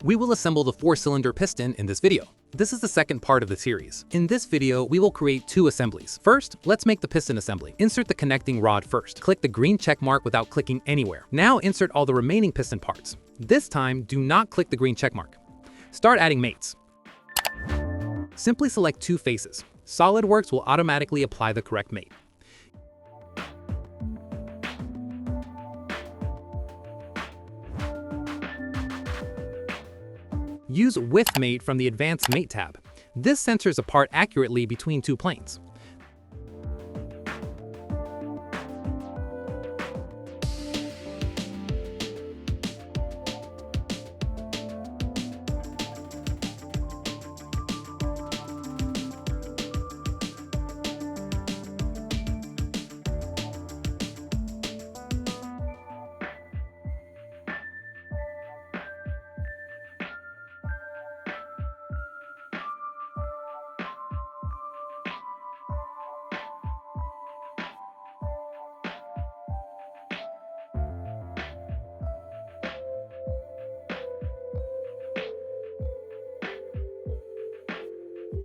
We will assemble the 4-cylinder piston in this video. This is the second part of the series. In this video, we will create 2 assemblies. First, let's make the piston assembly. Insert the connecting rod first. Click the green check mark without clicking anywhere. Now insert all the remaining piston parts. This time, do not click the green check mark. Start adding mates. Simply select 2 faces. SolidWorks will automatically apply the correct mate. Use Width Mate from the Advanced Mate tab. This centers a part accurately between 2 planes.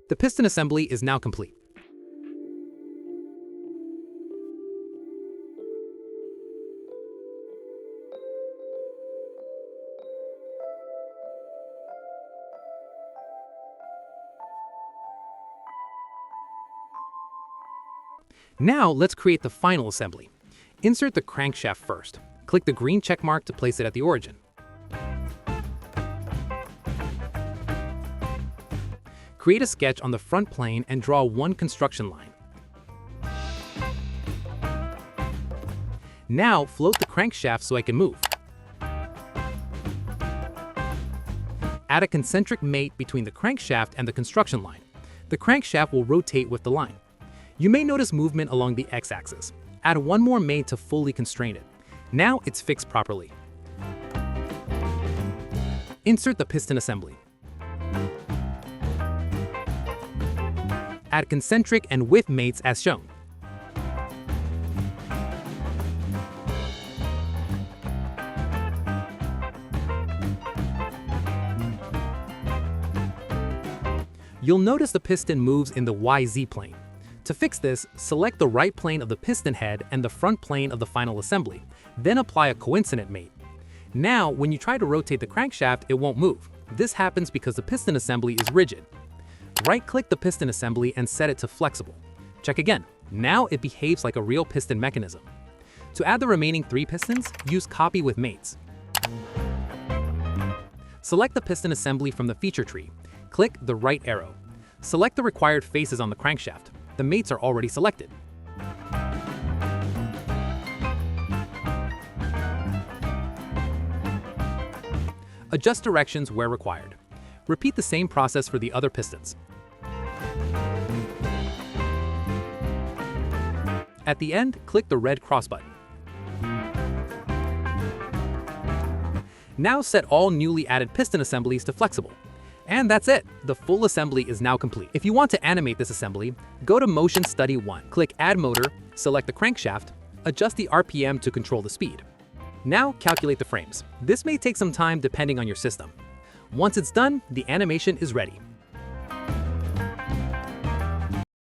The piston assembly is now complete. Now let's create the final assembly. Insert the crankshaft first. Click the green check mark to place it at the origin. Create a sketch on the front plane and draw 1 construction line. Now float the crankshaft so I can move. Add a concentric mate between the crankshaft and the construction line. The crankshaft will rotate with the line. You may notice movement along the x-axis. Add 1 more mate to fully constrain it. Now it's fixed properly. Insert the piston assembly. Add concentric and width mates as shown. You'll notice the piston moves in the YZ plane. To fix this, select the right plane of the piston head and the front plane of the final assembly, then apply a coincident mate. Now, when you try to rotate the crankshaft, it won't move. This happens because the piston assembly is rigid. Right-click the piston assembly and set it to flexible. Check again. Now it behaves like a real piston mechanism. To add the remaining 3 pistons, use Copy with Mates. Select the piston assembly from the feature tree. Click the right arrow. Select the required faces on the crankshaft. The mates are already selected. Adjust directions where required. Repeat the same process for the other pistons. At the end, click the red cross button. Now set all newly added piston assemblies to flexible. And that's it! The full assembly is now complete. If you want to animate this assembly, go to Motion Study 1. Click Add Motor, select the crankshaft, adjust the RPM to control the speed. Now calculate the frames. This may take some time depending on your system. Once it's done, the animation is ready.